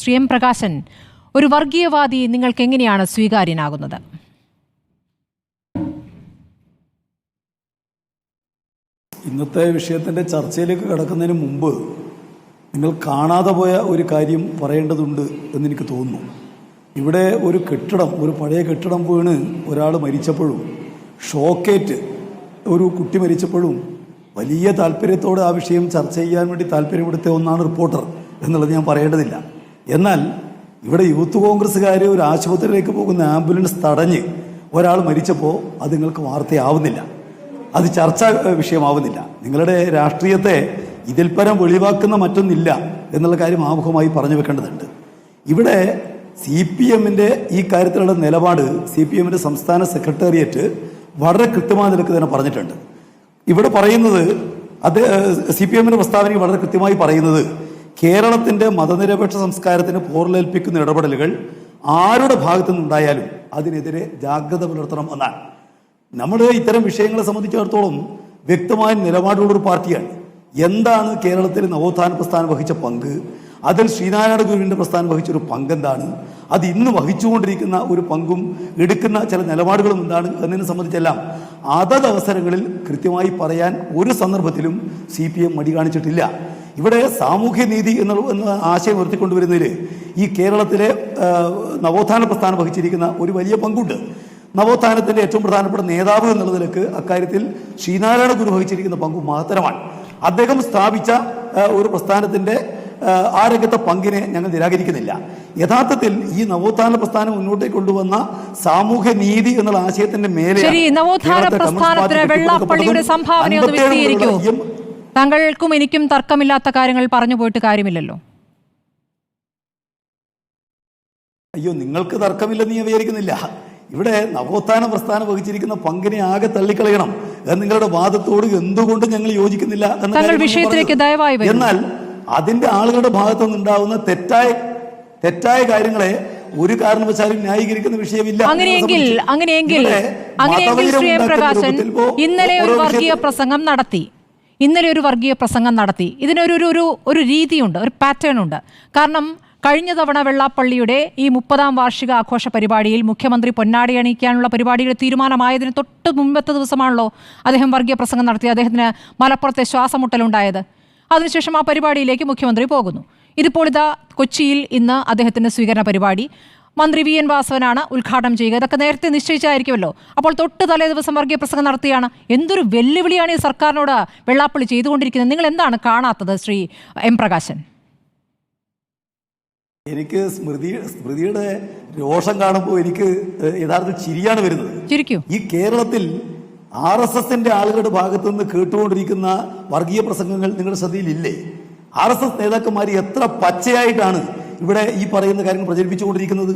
Shri M Prakashan, ഒരു വർഗീയവാദി നിങ്ങൾക്ക് എങ്ങനെയാണ് സ്വീകാര്യനാകുന്നത്? ഇന്നത്തെ വിഷയത്തിൻ്റെ ചർച്ചയിലേക്ക് കടക്കുന്നതിന് മുമ്പ് നിങ്ങൾ കാണാതെ പോയ ഒരു കാര്യം പറയേണ്ടതുണ്ട് എന്നെനിക്ക് തോന്നുന്നു. ഇവിടെ ഒരു കെട്ടിടം, ഒരു പഴയ കെട്ടിടം വീണ് ഒരാൾ മരിച്ചപ്പോഴും, ഷോക്കേറ്റ് ഒരു കുട്ടി മരിച്ചപ്പോഴും വലിയ താല്പര്യത്തോടെ ആ വിഷയം ചർച്ച ചെയ്യാൻ വേണ്ടി താല്പര്യപ്പെടുത്തിയ ഒന്നാണ് റിപ്പോർട്ടർ എന്നുള്ളത് ഞാൻ പറയേണ്ടതില്ല. എന്നാൽ ഇവിടെ യൂത്ത് കോൺഗ്രസ്സുകാർ ഒരു ആശുപത്രിയിലേക്ക് പോകുന്ന ആംബുലൻസ് തടഞ്ഞ് ഒരാൾ മരിച്ചപ്പോൾ അത് നിങ്ങൾക്ക് വാർത്തയാവുന്നില്ല, അത് ചർച്ചാ വിഷയമാവുന്നില്ല. നിങ്ങളുടെ രാഷ്ട്രീയത്തെ ഇതിൽ പരം വെളിവാക്കുന്ന മറ്റൊന്നില്ല എന്നുള്ള കാര്യം ആമുഖമായി പറഞ്ഞു വെക്കേണ്ടതുണ്ട്. ഇവിടെ CPM-ന്റെ ഈ കാര്യത്തിലുള്ള നിലപാട് CPM-ന്റെ സംസ്ഥാന സെക്രട്ടേറിയറ്റ് വളരെ കൃത്യമായ നിലക്ക് തന്നെ പറഞ്ഞിട്ടുണ്ട്. ഇവിടെ പറയുന്നത് CPM-ന്റെ പ്രസ്താവനയിൽ വളരെ കൃത്യമായി പറയുന്നത് കേരളത്തിൻ്റെ മതനിരപേക്ഷ സംസ്കാരത്തിന് പോറലേൽപ്പിക്കുന്ന ഇടപെടലുകൾ ആരുടെ ഭാഗത്തു നിന്നുണ്ടായാലും അതിനെതിരെ ജാഗ്രത പുലർത്തണം എന്നാണ്. നമ്മൾ ഇത്തരം വിഷയങ്ങളെ സംബന്ധിച്ചിടത്തോളം വ്യക്തമായ നിലപാടുള്ളൊരു പാർട്ടിയാണ്. എന്താണ് കേരളത്തിൽ നവോത്ഥാന പ്രസ്ഥാനം വഹിച്ച പങ്ക്, അതിൽ ശ്രീനാരായണ ഗുരുവിൻ്റെ പ്രസ്ഥാനം വഹിച്ചൊരു പങ്കെന്താണ്, അത് ഇന്ന് വഹിച്ചുകൊണ്ടിരിക്കുന്ന ഒരു പങ്കും എടുക്കുന്ന ചില നിലപാടുകളും എന്താണ് എന്നതിനെ സംബന്ധിച്ചെല്ലാം അതത് അവസരങ്ങളിൽ കൃത്യമായി പറയാൻ ഒരു സന്ദർഭത്തിലും CPM മടി കാണിച്ചിട്ടില്ല. ഇവിടെ സാമൂഹ്യനീതി എന്ന ആശയം ഉയർത്തിക്കൊണ്ടുവരുന്നതിൽ ഈ കേരളത്തിലെ നവോത്ഥാന പ്രസ്ഥാനം വഹിച്ചിരിക്കുന്ന ഒരു വലിയ പങ്കുണ്ട്. നവോത്ഥാനത്തിൻ്റെ ഏറ്റവും പ്രധാനപ്പെട്ട നേതാവ് എന്നുള്ള നിലക്ക് അക്കാര്യത്തിൽ ശ്രീനാരായണ ഗുരു വഹിച്ചിരിക്കുന്ന പങ്ക് മഹത്തരമാണ്. അദ്ദേഹം സ്ഥാപിച്ച ഒരു പ്രസ്ഥാനത്തിൻ്റെ ആ രംഗത്തെ പങ്കിനെ ഞങ്ങൾ നിരാകരിക്കുന്നില്ല. യഥാർത്ഥത്തിൽ ഈ നവോത്ഥാന പ്രസ്ഥാനം മുന്നോട്ടേക്ക് കൊണ്ടുവന്ന സാമൂഹ്യ നീതി എന്നുള്ള ആശയത്തിന്റെ മേലെ വെള്ളാപ്പള്ളിയുടെ സംഭാവന ഒന്ന് വിശദീകരിക്കൂ. താങ്കൾക്കും എനിക്കും തർക്കമില്ലാത്ത കാര്യങ്ങൾ പറഞ്ഞു പോയിട്ട് കാര്യമില്ലല്ലോ. അയ്യോ, നിങ്ങൾക്ക് തർക്കമില്ലെന്ന് ഞാൻ വിചാരിക്കുന്നില്ല. ഇവിടെ നവോത്ഥാന പ്രസ്ഥാനം വഹിച്ചിരിക്കുന്ന പങ്കിനെ ആകെ തള്ളിക്കളയണം എന്ന് നിങ്ങളുടെ വാദത്തോട് എന്തുകൊണ്ട് ഞങ്ങൾ യോജിക്കുന്നില്ല എന്ന, എന്നാൽ അതിന്റെ ആളുകളുടെ ഭാഗത്തുനിന്ന് ഉണ്ടാവുന്ന തെറ്റായ കാര്യങ്ങളെ ഒരു കാരണവശാലും ന്യായീകരിക്കുന്ന വിഷയമില്ല. അങ്ങനെയെങ്കിൽ ശ്രീ എം പ്രകാശൻ ഇന്നലെ ഒരു വർഗീയ പ്രസംഗം നടത്തി. ഇതിനൊരു രീതിയുണ്ട്, ഒരു പാറ്റേൺ ഉണ്ട്. കാരണം കഴിഞ്ഞ തവണ വെള്ളാപ്പള്ളിയുടെ ഈ 30ാം വാർഷിക ആഘോഷ പരിപാടിയിൽ മുഖ്യമന്ത്രി പൊന്നാടി അണിയിക്കാനുള്ള പരിപാടിയുടെ തീരുമാനമായതിന് തൊട്ട് മുമ്പത്തെ ദിവസമാണല്ലോ അദ്ദേഹം വർഗീയ പ്രസംഗം നടത്തി. അദ്ദേഹത്തിന് മലപ്പുറത്തെ ശ്വാസമുട്ടലുണ്ടായത്. അതിനുശേഷം ആ പരിപാടിയിലേക്ക് മുഖ്യമന്ത്രി പോകുന്നു. ഇതിപ്പോൾ ഇതാ കൊച്ചിയിൽ ഇന്ന് അദ്ദേഹത്തിന്റെ സ്വീകരണ പരിപാടി മന്ത്രി VN വാസവനാണ് ഉദ്ഘാടനം ചെയ്യുക. ഇതൊക്കെ നേരത്തെ നിശ്ചയിച്ചായിരിക്കുമല്ലോ. അപ്പോൾ തൊട്ട് തലേ ദിവസം വർഗീയ പ്രസംഗം നടത്തിയാണ്. എന്തൊരു വെല്ലുവിളിയാണ് ഈ സർക്കാരിനോട് വെള്ളാപ്പള്ളി ചെയ്തുകൊണ്ടിരിക്കുന്നത്. നിങ്ങൾ എന്താണ് കാണാത്തത് ശ്രീ എം പ്രകാശൻ? എനിക്ക് സ്മൃതിയുടെ രോഷം കാണുമ്പോൾ എനിക്ക് യഥാർത്ഥ ചിരിയാണ് വരുന്നത്. ഈ കേരളത്തിൽ RSSന്റെ ആളുകളുടെ ഭാഗത്തു നിന്ന് കേട്ടുകൊണ്ടിരിക്കുന്ന വർഗീയ പ്രസംഗങ്ങൾ നിങ്ങളുടെ ശ്രദ്ധയിലില്ലേ? RSS നേതാക്കന്മാർ എത്ര പച്ചയായിട്ടാണ് ഇവിടെ ഈ പറയുന്ന കാര്യങ്ങൾ പ്രചരിപ്പിച്ചുകൊണ്ടിരിക്കുന്നത്.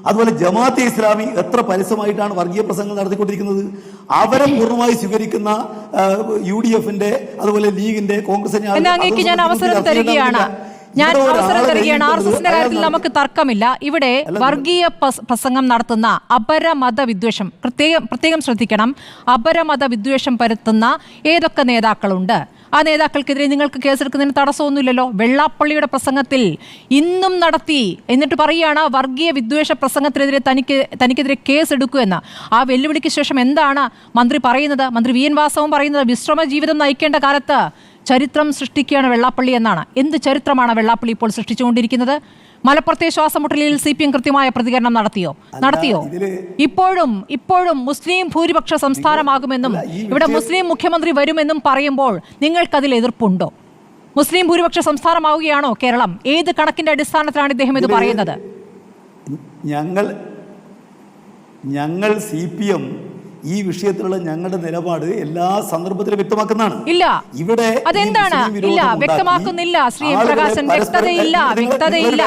അതുപോലെ ജമാഅത്തെ ഇസ്ലാമി എത്ര പരസ്യമായിട്ടാണ് വർഗീയ പ്രസംഗങ്ങൾ നടത്തിക്കൊണ്ടിരിക്കുന്നത്. അവരെ പൂർണ്ണമായി സ്വീകരിക്കുന്ന UDFന്റെ അതുപോലെ ലീഗിന്റെ കോൺഗ്രസിന്റെ RSSന്റെ കാര്യത്തിൽ നമുക്ക് തർക്കമില്ല. ഇവിടെ വർഗീയ പ്രസംഗം നടത്തുന്ന അപരമത വിദ്വേഷം, പ്രത്യേകം ശ്രദ്ധിക്കണം, അപരമത വിദ്വേഷം പരത്തുന്ന ഏതൊക്കെ നേതാക്കളുണ്ട്, ആ നേതാക്കൾക്കെതിരെ നിങ്ങൾക്ക് കേസെടുക്കുന്നതിന് തടസ്സമൊന്നുമില്ലല്ലോ. വെള്ളാപ്പള്ളിയുടെ പ്രസംഗത്തിൽ ഇന്നും നടത്തി എന്നിട്ട് പറയുകയാണ് വർഗീയ വിദ്വേഷ പ്രസംഗത്തിനെതിരെ തനിക്കെതിരെ കേസെടുക്കുമെന്ന്. ആ വെല്ലുവിളിക്ക് ശേഷം എന്താണ് മന്ത്രി പറയുന്നത്? മന്ത്രി VN വാസവൻ പറയുന്നത് വിശ്രമ ജീവിതം നയിക്കേണ്ട കാലത്ത് ചരിത്രം സൃഷ്ടിക്കുകയാണ് വെള്ളാപ്പള്ളി എന്നാണ്. എന്ത് ചരിത്രമാണ് വെള്ളാപ്പള്ളി ഇപ്പോൾ സൃഷ്ടിച്ചുകൊണ്ടിരിക്കുന്നത്? മലപ്പുറത്തെ ശ്വാസമുട്ടലിൽ CPM കൃത്യമായ പ്രതികരണം നടത്തിയോ? ഇപ്പോഴും മുസ്ലിം ഭൂരിപക്ഷ സംസ്ഥാനമാകുമെന്നും ഇവിടെ മുസ്ലിം മുഖ്യമന്ത്രി വരുമെന്നും പറയുമ്പോൾ നിങ്ങൾക്കതിൽ എതിർപ്പുണ്ടോ? മുസ്ലിം ഭൂരിപക്ഷ സംസ്ഥാനമാവുകയാണോ കേരളം? ഏത് കണക്കിന്റെ അടിസ്ഥാനത്തിലാണ് ഇദ്ദേഹം ഇത് പറയുന്നത്? ഞങ്ങൾ CPM ഈ വിഷയത്തിലുള്ള ഞങ്ങളുടെ നിലപാട് എല്ലാ സന്ദർഭത്തിലും വ്യക്തമാക്കുന്നതാണ്. ഇല്ല, ഇവിടെ അതെന്താണ്? ഇല്ല, വ്യക്തമാക്കുന്നില്ല ശ്രീ എം പ്രകാശൻ. വ്യക്തതയില്ല.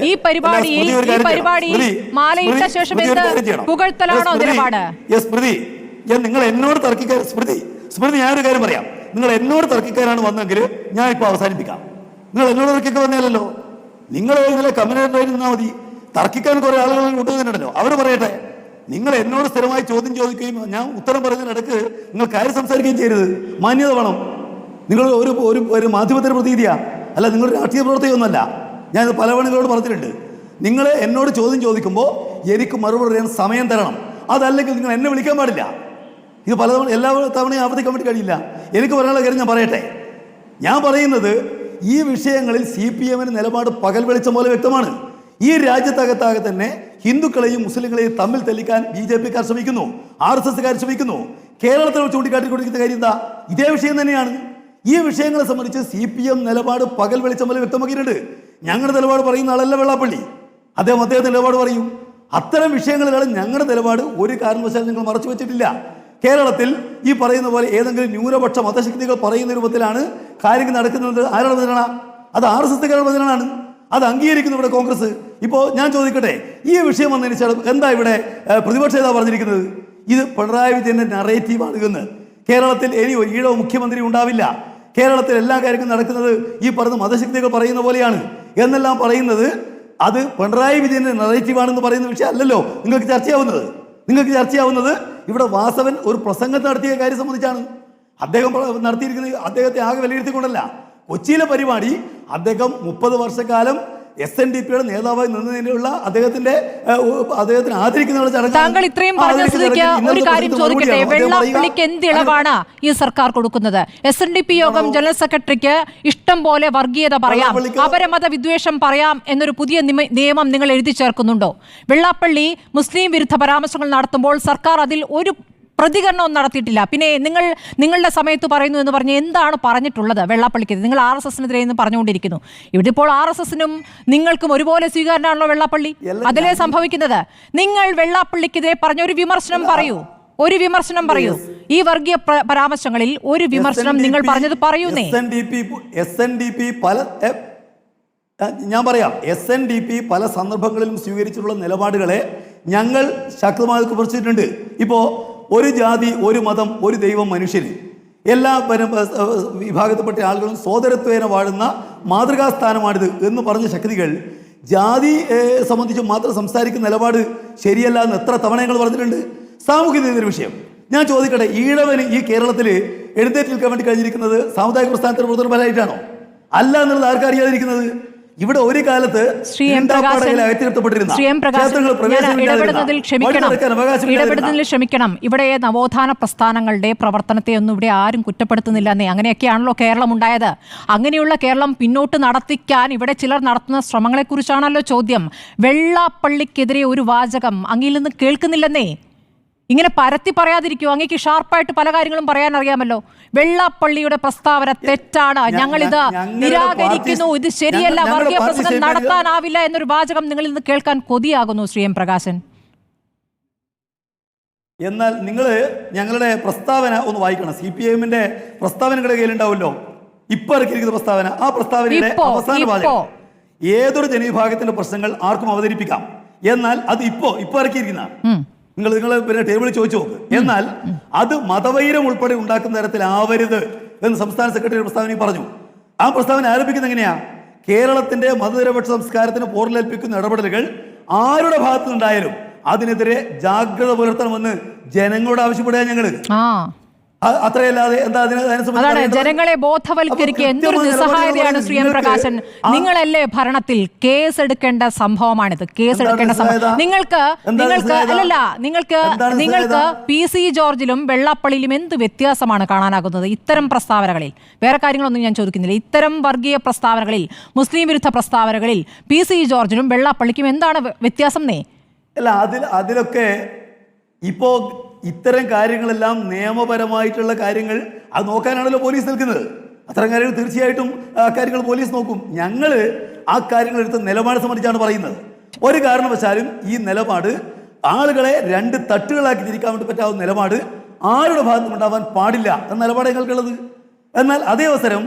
ഈ പരിപാടിയിൽ മാലയിട്ട ശേഷം പുകഴ്ത്തലാണോ നിലപാട്? സ്മൃതി, നിങ്ങൾ എന്നോട് തർക്കിക്കാൻ സ്മൃതി ഞാനൊരു കാര്യം പറയാം. നിങ്ങൾ എന്നോട് തർക്കിക്കാനാണ് വന്നെങ്കിൽ ഞാൻ ഇപ്പൊ അവസാനിപ്പിക്കാം. നിങ്ങൾ എന്നോട് തർക്കിക്കാൻ വന്നല്ലോ. നിങ്ങൾ ഇന്നലെ കമ്മ്യൂണിറ്റി നിന്നാൽ മതി. തർക്കിക്കാൻ കുറെ ആളുകൾ കൊണ്ടുവന്നിട്ടുണ്ടല്ലോ, അവർ പറയട്ടെ. നിങ്ങൾ എന്നോട് സ്ഥിരമായി ചോദ്യം ചോദിക്കുകയും ഞാൻ ഉത്തരം പറയുന്നതിനിടക്ക് നിങ്ങൾ കാര്യം സംസാരിക്കുകയും ചെയ്യരുത്. മാന്യത വേണം. നിങ്ങൾ ഒരു മാധ്യമത്തിന്റെ പ്രതീതിയാ, അല്ല നിങ്ങൾ രാഷ്ട്രീയ പ്രവർത്തകയൊന്നുമല്ല. ഞാനിത് പലവണ നിങ്ങളോട് പറഞ്ഞിട്ടുണ്ട്. നിങ്ങൾ എന്നോട് ചോദ്യം ചോദിക്കുമ്പോൾ എനിക്ക് മറുപടി പറയാൻ സമയം തരണം. അതല്ലെങ്കിൽ നിങ്ങൾ എന്നെ വിളിക്കാൻ പാടില്ല. ഇത് പലതവണ എല്ലാ തവണയും ആവർത്തിക്കാൻ വേണ്ടി കഴിയില്ല. എനിക്ക് പറയാനുള്ള കാര്യം ഞാൻ പറയട്ടെ. ഞാൻ പറയുന്നത് ഈ വിഷയങ്ങളിൽ CPM നിലപാട് പകൽ വെളിച്ചം പോലെ വ്യക്തമാണ്. ഈ രാജ്യത്തകത്താകെ തന്നെ ഹിന്ദുക്കളെയും മുസ്ലിങ്ങളെയും തമ്മിൽ തെളിക്കാൻ BJP-ക്കാർ ശ്രമിക്കുന്നു, RSS-കാർ ശ്രമിക്കുന്നു. കേരളത്തിൽ ചൂണ്ടിക്കാട്ടിക്കൊണ്ടിരിക്കുന്ന കാര്യം എന്താ? ഇതേ വിഷയം തന്നെയാണ്. ഈ വിഷയങ്ങളെ സംബന്ധിച്ച് CPM നിലപാട് പകൽ വെളിച്ചം പോലെ വ്യക്തമാക്കിയിട്ടുണ്ട്. ഞങ്ങളുടെ നിലപാട് പറയുന്ന ആളല്ല വെള്ളാപ്പള്ളി. അദ്ദേഹത്തിന്റെ നിലപാട് പറയും. അത്തരം വിഷയങ്ങളിലാണ് ഞങ്ങളുടെ നിലപാട് ഒരു കാരണവശാലും ഞങ്ങൾ മറച്ചു വെച്ചിട്ടില്ല. കേരളത്തിൽ ഈ പറയുന്ന പോലെ ഏതെങ്കിലും ന്യൂനപക്ഷ മതശക്തികൾ പറയുന്ന രൂപത്തിലാണ് കാര്യങ്ങൾ നടക്കുന്നത്. ആരുടെ ബദലാണ്? അത് RSS-കാരുടെ ബദലാണ്. അത് അംഗീകരിക്കുന്നു ഇവിടെ കോൺഗ്രസ്. ഇപ്പോൾ ഞാൻ ചോദിക്കട്ടെ, ഈ വിഷയം വന്നതിന് ശേഷം എന്താ ഇവിടെ പ്രതിപക്ഷ നേതാവ് പറഞ്ഞിരിക്കുന്നത്? ഇത് പിണറായി വിജയന്റെ നറേറ്റീവാണ് എന്ന്. കേരളത്തിൽ ഇനി ഒരു ഈഴവ മുഖ്യമന്ത്രി ഉണ്ടാവില്ല, കേരളത്തിൽ എല്ലാ കാര്യങ്ങളും നടക്കുന്നത് ഈ പറഞ്ഞ മതശക്തികൾ പറയുന്ന പോലെയാണ് എന്നെല്ലാം പറയുന്നത് അത് പിണറായി വിജയന്റെ നറേറ്റീവാണെന്ന് പറയുന്ന വിഷയം അല്ലല്ലോ നിങ്ങൾക്ക് ചർച്ചയാവുന്നത്. നിങ്ങൾക്ക് ചർച്ചയാവുന്നത് ഇവിടെ വാസവൻ ഒരു പ്രസംഗത്തിൽ നടത്തിയ കാര്യം സംബന്ധിച്ചാണ്. അദ്ദേഹം നടത്തിയിരിക്കുന്നത് അദ്ദേഹത്തെ ആകെ വിലയിരുത്തിക്കൊണ്ടല്ല. കൊച്ചിയിലെ പരിപാടി അദ്ദേഹം 30 വർഷക്കാലം SNDP-യുടെ നേതാവായി നിന്നതിനുള്ള അദ്ദേഹത്തിന് ആദരിക്കുന്ന ചടങ്ങ്. താങ്കൾ ഇത്രയും പറഞ്ഞ സ്ഥിതിക്ക് ഒരു കാര്യം ചോദിക്കട്ടെ, വെള്ളാപ്പള്ളിക്ക് എന്ത് ഇളവാണ് ഈ സർക്കാർ കൊടുക്കുന്നത്? SNDP യോഗം ജനറൽ സെക്രട്ടറിക്ക് ഇഷ്ടം പോലെ വർഗീയത പറയാം, അപരമത വിദ്വേഷം പറയാം എന്നൊരു പുതിയ നിയമം നിങ്ങൾ എഴുതി ചേർക്കുന്നുണ്ടോ? വെള്ളാപ്പള്ളി മുസ്ലിം വിരുദ്ധ പരാമർശങ്ങൾ നടത്തുമ്പോൾ സർക്കാർ അതിൽ ഒരു പ്രതികരണവും നടത്തിയിട്ടില്ല. പിന്നെ നിങ്ങളുടെ സമയത്ത് പറയുന്നു എന്ന് പറഞ്ഞ് എന്താണ് പറഞ്ഞിട്ടുള്ളത് വെള്ളാപ്പള്ളിക്ക്? നിങ്ങൾ RSS-നെതിരെ എന്ന് പറഞ്ഞുകൊണ്ടിരിക്കുന്നു. ഇവിടെ ഇപ്പോൾ RSS-നും നിങ്ങൾക്കും ഒരുപോലെ സ്വീകാരനാണല്ലോ വെള്ളാപ്പള്ളി. അതിലേ സംഭവിക്കുന്നത്. നിങ്ങൾ വെള്ളാപ്പള്ളിക്കെതിരെ പറഞ്ഞ ഒരു വിമർശനം പറയൂ. ഈ വർഗീയ പരാമർശങ്ങളിൽ ഒരു വിമർശനം നിങ്ങൾ പറഞ്ഞത് പറയുന്നേ. ഞാൻ പറയാം, SNDP പല സന്ദർഭങ്ങളിലും സ്വീകരിച്ചിട്ടുള്ള നിലപാടുകളെ ഞങ്ങൾ ശക്തമായി കുറിച്ചിട്ടുണ്ട്. ഇപ്പോൾ ഒരു ജാതി, ഒരു മതം, ഒരു ദൈവം, മനുഷ്യന് എല്ലാ വിഭാഗത്തിൽപ്പെട്ട ആളുകളും സോദരത്വേന വാഴുന്ന മാതൃകാസ്ഥാനമാണിത് എന്ന് പറഞ്ഞ ശക്തികൾ ജാതി സംബന്ധിച്ച് മാത്രം സംസാരിക്കുന്ന നിലപാട് ശരിയല്ല എന്ന് എത്ര തവണ ഞങ്ങൾ പറഞ്ഞിട്ടുണ്ട്. സാമൂഹ്യ നീതിയുടെ വിഷയം ഞാൻ ചോദിക്കട്ടെ, ഈഴവന് ഈ കേരളത്തിൽ എഴുന്നേറ്റ് നിൽക്കാൻ വേണ്ടി കഴിഞ്ഞിരിക്കുന്നത് സാമുദായിക പ്രസ്ഥാനത്തിന് പ്രവർത്തനപരമായിട്ടാണോ? അല്ല എന്നുള്ളത് ആർക്കറിയാതിരിക്കുന്നത്? ഇവിടെ ഒരു കാലത്ത് ഇടപെടുന്നതിൽ ക്ഷമിക്കണം. ഇവിടെ നവോത്ഥാന പ്രസ്ഥാനങ്ങളുടെ പ്രവർത്തനത്തെ ഒന്നും ഇവിടെ ആരും കുറ്റപ്പെടുത്തുന്നില്ല എന്നേ. അങ്ങനെയൊക്കെയാണല്ലോ കേരളം ഉണ്ടായത്. അങ്ങനെയുള്ള കേരളം പിന്നോട്ട് നടത്തിക്കാൻ ഇവിടെ ചിലർ നടത്തുന്ന ശ്രമങ്ങളെക്കുറിച്ചാണല്ലോ ചോദ്യം. വെള്ളാപ്പള്ളിക്കെതിരെ ഒരു വാചകം അങ്ങിൽ നിന്ന് കേൾക്കുന്നില്ലെന്നേ. ഇങ്ങനെ പരത്തി പറയാതിരിക്കുമോ? അങ്ങേക്ക് ഷാർപ്പായിട്ട് പല കാര്യങ്ങളും പറയാൻ അറിയാമല്ലോ. വെള്ളാപ്പള്ളിയുടെ പ്രസ്താവന തെറ്റാണ്, ഞങ്ങളിത് നിരാകരിക്കുന്നു, ഇത് ശരിയല്ല, വർഗീയ പ്രസംഗം നടത്താനാവില്ല എന്നൊരു വാചകം നിങ്ങളിൽ നിന്ന് കേൾക്കാൻ കൊതിയാകുന്നു ശ്രീ എം പ്രകാശൻ. എന്നാൽ നിങ്ങൾ ഞങ്ങളുടെ പ്രസ്താവന ഒന്ന് വായിക്കണം. CPM-ന്റെ പ്രസ്താവന നിങ്ങളുടെ കയ്യിലുണ്ടാവുമല്ലോ. ഇപ്പൊ ഇറക്കിയിരിക്കുന്ന പ്രസ്താവന, ആ പ്രസ്താവനയുടെ അവസാന വാചകം ഏതൊരു ജനവിഭാഗത്തിന്റെ പ്രശ്നങ്ങൾ ആർക്കും അവതരിപ്പിക്കാം. എന്നാൽ അത് ഇപ്പൊ ഇറക്കിയിരിക്കുന്ന നിങ്ങൾ പിന്നെ ടേബിളിൽ ചോദിച്ചു നോക്ക്. എന്നാൽ അത് മതവൈരം ഉൾപ്പെടെ ഉണ്ടാക്കുന്ന തരത്തിലാവരുത് എന്ന് സംസ്ഥാന സെക്രട്ടറി പ്രസ്താവനയിൽ പറഞ്ഞു. ആ പ്രസ്താവന ആരംഭിക്കുന്നത് എങ്ങനെയാ? കേരളത്തിന്റെ മതനിരപേക്ഷ സംസ്കാരത്തിന് പോറലേൽപ്പിക്കുന്ന ഇടപെടലുകൾ ആരുടെ ഭാഗത്തു നിന്നുണ്ടായാലും അതിനെതിരെ ജാഗ്രത പുലർത്തണമെന്ന് ജനങ്ങളോട് ആവശ്യപ്പെടുക ഞങ്ങള്. അത്രയല്ലാതെ എന്താ അതാണ് ജനങ്ങളെ ബോധവൽക്കരിക്കുക. എന്തൊരു നിസ്സഹായതയാണ് ശ്രീ എം പ്രകാശൻ. നിങ്ങളല്ലേ ഭരണത്തിൽ? കേസെടുക്കേണ്ട സംഭവമാണിത്, കേസെടുക്കേണ്ട സംഭവം. നിങ്ങൾക്ക് PC ജോർജിലും വെള്ളാപ്പള്ളിയിലും എന്ത് വ്യത്യാസമാണ് കാണാനാകുന്നത് ഇത്തരം പ്രസ്താവനകളിൽ? വേറെ കാര്യങ്ങളൊന്നും ഞാൻ ചോദിക്കുന്നില്ല. ഇത്തരം വർഗീയ പ്രസ്താവനകളിൽ, മുസ്ലിം വിരുദ്ധ പ്രസ്താവനകളിൽ PC ജോർജിനും വെള്ളാപ്പള്ളിക്കും എന്താണ് വ്യത്യാസം? അല്ല, അതിലൊക്കെ ഇപ്പോ ഇത്തരം കാര്യങ്ങളെല്ലാം നിയമപരമായിട്ടുള്ള കാര്യങ്ങൾ അത് നോക്കാനാണല്ലോ പോലീസ് നിൽക്കുന്നത്. അത്തരം കാര്യങ്ങൾ തീർച്ചയായിട്ടും ആ കാര്യങ്ങൾ പോലീസ് നോക്കും. ഞങ്ങൾ ആ കാര്യങ്ങൾ എടുത്ത നിലപാട് സംബന്ധിച്ചാണ് പറയുന്നത്. ഒരു കാരണവശാലും ഈ നിലപാട് ആളുകളെ രണ്ട് തട്ടുകളാക്കി തിരിക്കാൻ വേണ്ടി പറ്റാവുന്ന നിലപാട് ആരുടെ ഭാഗത്തും ഉണ്ടാവാൻ പാടില്ല എന്ന നിലപാട് ഞങ്ങൾക്കുള്ളത്. എന്നാൽ അതേ അവസരം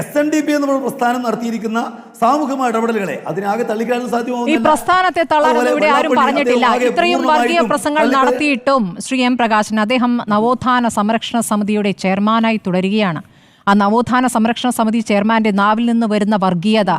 SNDP എന്നുള്ള പ്രസ്ഥാനം നടത്തിയിരിക്കുന്ന സാമൂഹികമായ ഇടപെടലുകളെ അതിനാകെ തള്ളിക്കാനും സാധ്യമാവുന്നില്ല. ഈ പ്രസ്ഥാനത്തെ തള്ളാനൊന്നും ഇവിടെ ആരും പറഞ്ഞിട്ടില്ല. ഇത്രയും വർഗീയ പ്രസംഗങ്ങൾ നടത്തിയിട്ടും ശ്രീ എം പ്രകാശൻ അദ്ദേഹം നവോത്ഥാന സംരക്ഷണ സമിതിയുടെ ചെയർമാനായി തുടരുകയാണ്. ആ നവോത്ഥാന സംരക്ഷണ സമിതി ചെയർമാന്റെ നാവിൽ നിന്ന് വരുന്ന വർഗീയത,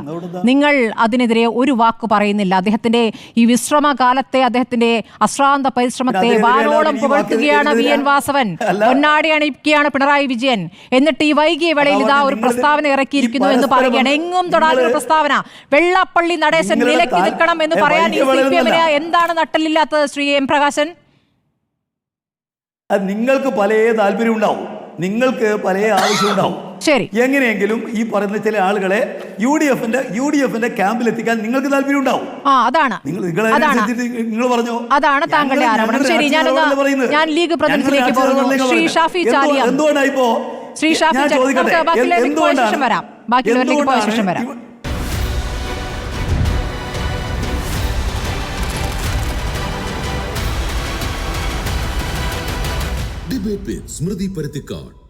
നിങ്ങൾ അതിനെതിരെ ഒരു വാക്ക് പറയുന്നില്ല. അദ്ദേഹത്തിന്റെ ഈ വിശ്രമകാലത്തെ, അദ്ദേഹത്തിന്റെ അശ്രാന്ത പരിശ്രമത്തെ വാനോളം പുകഴ്ത്തുകയാണ് വി എൻ വാസവൻ, പൊന്നാടി അണിയിക്കുകയാണ് പിണറായി വിജയൻ. എന്നിട്ട് ഈ വൈകിയ വേളയിൽ ഇതാ ഒരു പ്രസ്താവന ഇറക്കിയിരിക്കുന്നു എന്ന് പറയുകയാണ്. എങ്ങും തൊടാത്തൊരു പ്രസ്താവന. വെള്ളാപ്പള്ളി നടേശൻ നിലയ്ക്ക് നിൽക്കണം എന്ന് പറയാൻ ഈ CPM-ന് എന്താണ് നട്ടലില്ലാത്തത് ശ്രീ എം പ്രകാശൻ? നിങ്ങൾക്ക് പല താല്പര്യം ഉണ്ടാവും, നിങ്ങൾക്ക് പല ആവശ്യം ഉണ്ടാവും. ശരി, എങ്ങനെയെങ്കിലും ഈ പറയുന്ന ചില ആളുകളെ യു ഡി എഫിന്റെ ക്യാമ്പിൽ എത്തിക്കാൻ നിങ്ങൾക്ക് താല്പര്യം ഉണ്ടാവും. അതാണ് നിങ്ങൾ പറഞ്ഞോ, അതാണ് താങ്കളുടെ ആരോപണം. ശരി, ഞാൻ ലീഗ് പ്രതിനിധിയിലേക്ക് പോകുന്നു. ശ്രീ ഷാഫി ചാലിയ, എന്തുകൊണ്ടാണ് ഇപ്പോ ശ്രീ ഷാഫി ബാക്കിയുള്ളവരിലേക്ക് പോയ ശേഷം വരാം. Debate with Smriti Parathikkad.